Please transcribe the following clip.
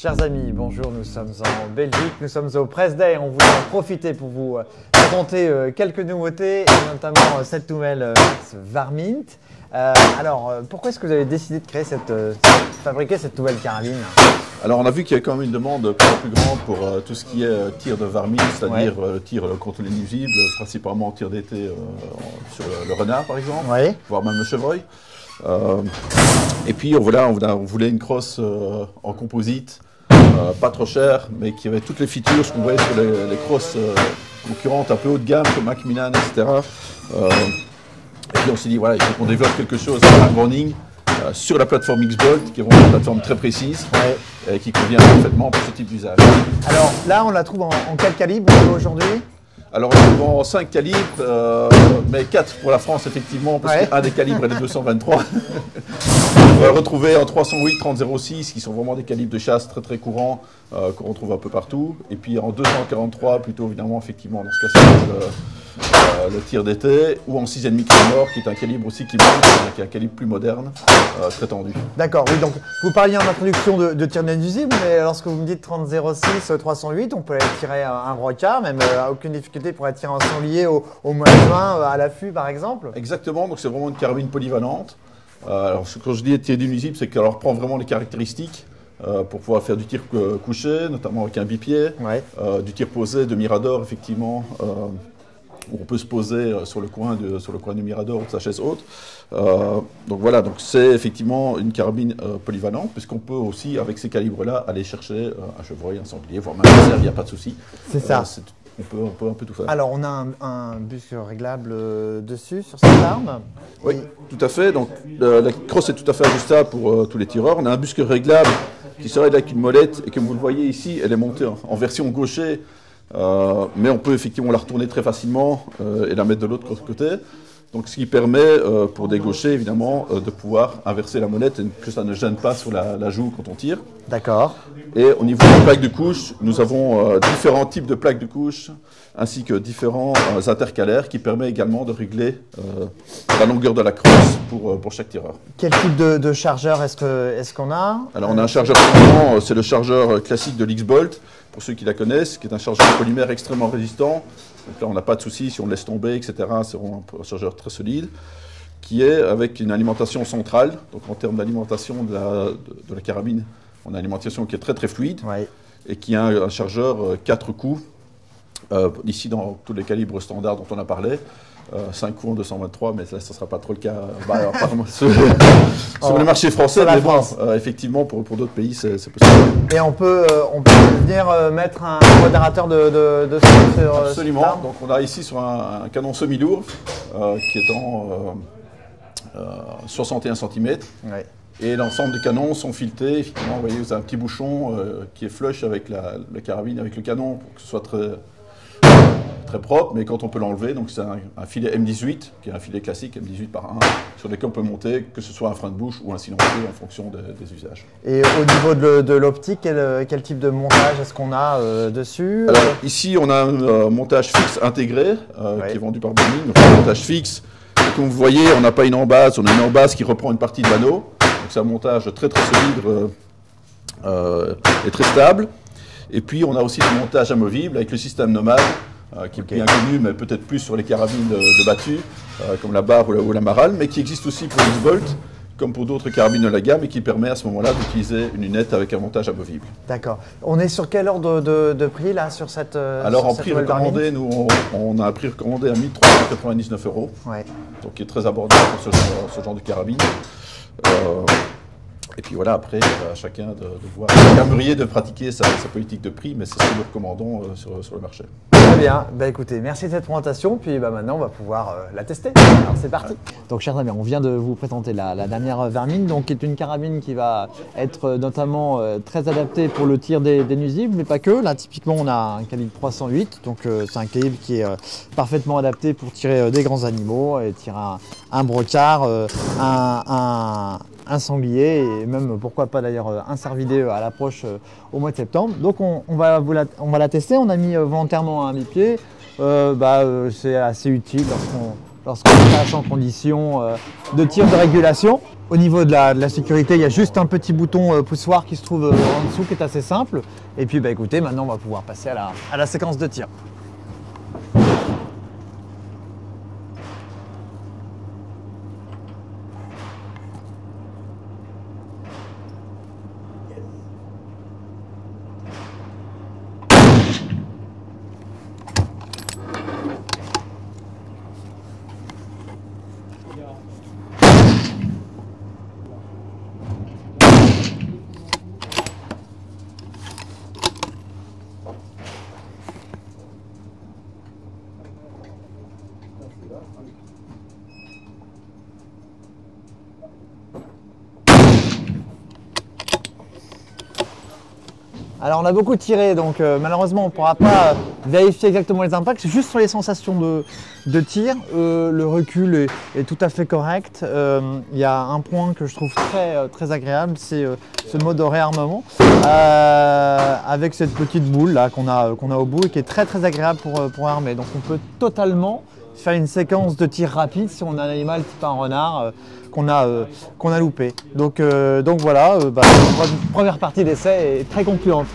Chers amis, bonjour, nous sommes en Belgique, nous sommes au Press Day, on voulait en profiter pour vous présenter quelques nouveautés, et notamment cette nouvelle Varmint. Alors, pourquoi est-ce que vous avez décidé de créer fabriquer cette nouvelle carabine? Alors on a vu qu'il y a quand même une demande plus grande pour tout ce qui est tir de Varmint, c'est-à-dire tir contre les nuisibles, principalement tir d'été sur le renard par exemple, voire même le chevreuil. Et puis voilà, on voulait une crosse en composite, pas trop chère, mais qui avait toutes les features qu'on voyait sur les crosses concurrentes un peu haut de gamme comme Macmillan, etc. Et puis on s'est dit, voilà, il faut qu'on développe quelque chose à warning sur la plateforme X-Bolt, qui est vraiment une plateforme très précise et qui convient parfaitement pour ce type d'usage. Alors là, on la trouve en quel calibre aujourd'hui? Alors on la trouve en 5 calibres, mais 4 pour la France effectivement, parce qu'un des calibres est le 223. On va le retrouver en 308, 30-06, qui sont vraiment des calibres de chasse très très courants, qu'on retrouve un peu partout. Et puis en 243, plutôt évidemment, effectivement, dans ce cas-ci, le tir d'été, ou en 6,5 mort, qui est un calibre aussi qui est un calibre plus moderne, très tendu. D'accord, oui, donc vous parliez en introduction de tir d'inusible, mais lorsque vous me dites 30-06, 308, on peut aller tirer un brocard, même aucune difficulté pour aller tirer un sanglier au mois de juin, à l'affût par exemple? Exactement, donc c'est vraiment une carabine polyvalente. Alors quand je dis tir d'inusible, c'est qu'elle reprend vraiment les caractéristiques pour pouvoir faire du tir couché, notamment avec un bipied, du tir posé, de mirador effectivement, où on peut se poser sur le coin du mirador ou de sa chaise haute. Donc voilà, donc c'est effectivement une carabine polyvalente, puisqu'on peut aussi, avec ces calibres-là, aller chercher un chevreuil, un sanglier, voire même un cerf, il n'y a pas de souci. C'est ça. On peut un peu tout faire. Alors on a un busque réglable dessus, sur cette arme? Oui, tout à fait. Donc la crosse est tout à fait ajustable pour tous les tireurs. On a un busque réglable qui se règle avec une molette, et comme vous le voyez ici, elle est montée en version gaucher. Mais on peut effectivement la retourner très facilement et la mettre de l'autre côté. Donc ce qui permet pour des gauchers évidemment de pouvoir inverser la molette et que ça ne gêne pas sur la joue quand on tire. D'accord. Et au niveau des plaques de couche, nous avons différents types de plaques de couche ainsi que différents intercalaires qui permettent également de régler la longueur de la crosse pour chaque tireur. Quel type de chargeur est-ce qu'on a? Alors on a un chargeur, c'est le chargeur classique de l'X-Bolt, pour ceux qui la connaissent, qui est un chargeur de polymère extrêmement résistant. Donc là on n'a pas de souci si on le laisse tomber, etc. C'est vraiment un chargeur très solide, qui est avec une alimentation centrale. Donc en termes d'alimentation de la carabine, on a une alimentation qui est très très fluide et qui a un chargeur 4 coups. Ici dans tous les calibres standards dont on a parlé, 5 coups en 223, mais là, ça ne sera pas trop le cas apparemment sur le marché français, mais bon, effectivement pour d'autres pays c'est possible. Et on peut venir mettre un modérateur de son sur Absolument, donc on a ici sur un canon semi-lourd qui est en 61 cm. Et l'ensemble des canons sont filetés. Effectivement, vous voyez, vous avez un petit bouchon qui est flush avec la carabine, avec le canon, pour que ce soit très propre, mais quand on peut l'enlever, donc c'est un filet M18, qui est un filet classique M18 par 1, sur lequel on peut monter, que ce soit un frein de bouche ou un silencieux en fonction des usages. Et au niveau de l'optique, quel type de montage est-ce qu'on a dessus? Alors ici, on a un montage fixe intégré, qui est vendu par Boeing, donc un montage fixe. Et comme vous voyez, on n'a pas une embase, on a une embase qui reprend une partie de l'anneau, donc c'est un montage très très solide et très stable. Et puis on a aussi du montage amovible avec le système nomade, qui est bien connu, mais peut-être plus sur les carabines de battu, comme la barre ou la marale, mais qui existe aussi pour l'X-Bolt, comme pour d'autres carabines de la gamme, et qui permet à ce moment-là d'utiliser une lunette avec un montage amovible. D'accord. On est sur quel ordre de prix là sur cette Alors en prix recommandé, nous on a un prix recommandé à 1 399 €, donc qui est très abordable pour ce genre de carabine. Et puis voilà, après, à chacun de voir, à Cambrier de pratiquer sa politique de prix, mais c'est ce que nous recommandons sur le marché. Très bien, écoutez, merci de cette présentation, puis maintenant on va pouvoir la tester. Alors c'est parti. Donc chers amis, on vient de vous présenter la dernière Varmint, donc qui est une carabine qui va être notamment très adaptée pour le tir des nuisibles, mais pas que. Là typiquement on a un calibre 308, donc c'est un calibre qui est parfaitement adapté pour tirer des grands animaux, et tirer un brocard, un sanglier et même pourquoi pas d'ailleurs un cervidé à l'approche au mois de septembre. Donc on va la tester, on a mis volontairement un bipied, c'est assez utile lorsqu'on lorsqu'on passe en condition de tir de régulation. Au niveau de la sécurité, il y a juste un petit bouton poussoir qui se trouve en dessous qui est assez simple. Et puis bah, écoutez, maintenant on va pouvoir passer à la séquence de tir. Alors on a beaucoup tiré, donc malheureusement on ne pourra pas vérifier exactement les impacts, c'est juste sur les sensations de tir. Le recul est tout à fait correct. Il y a un point que je trouve très agréable, c'est ce mode au réarmement avec cette petite boule là qu'on a au bout et qui est très agréable pour armer. Donc on peut totalement faire une séquence de tir rapide si on a un animal type un renard qu'on a loupé. Donc voilà, la première partie d'essai est très concluante.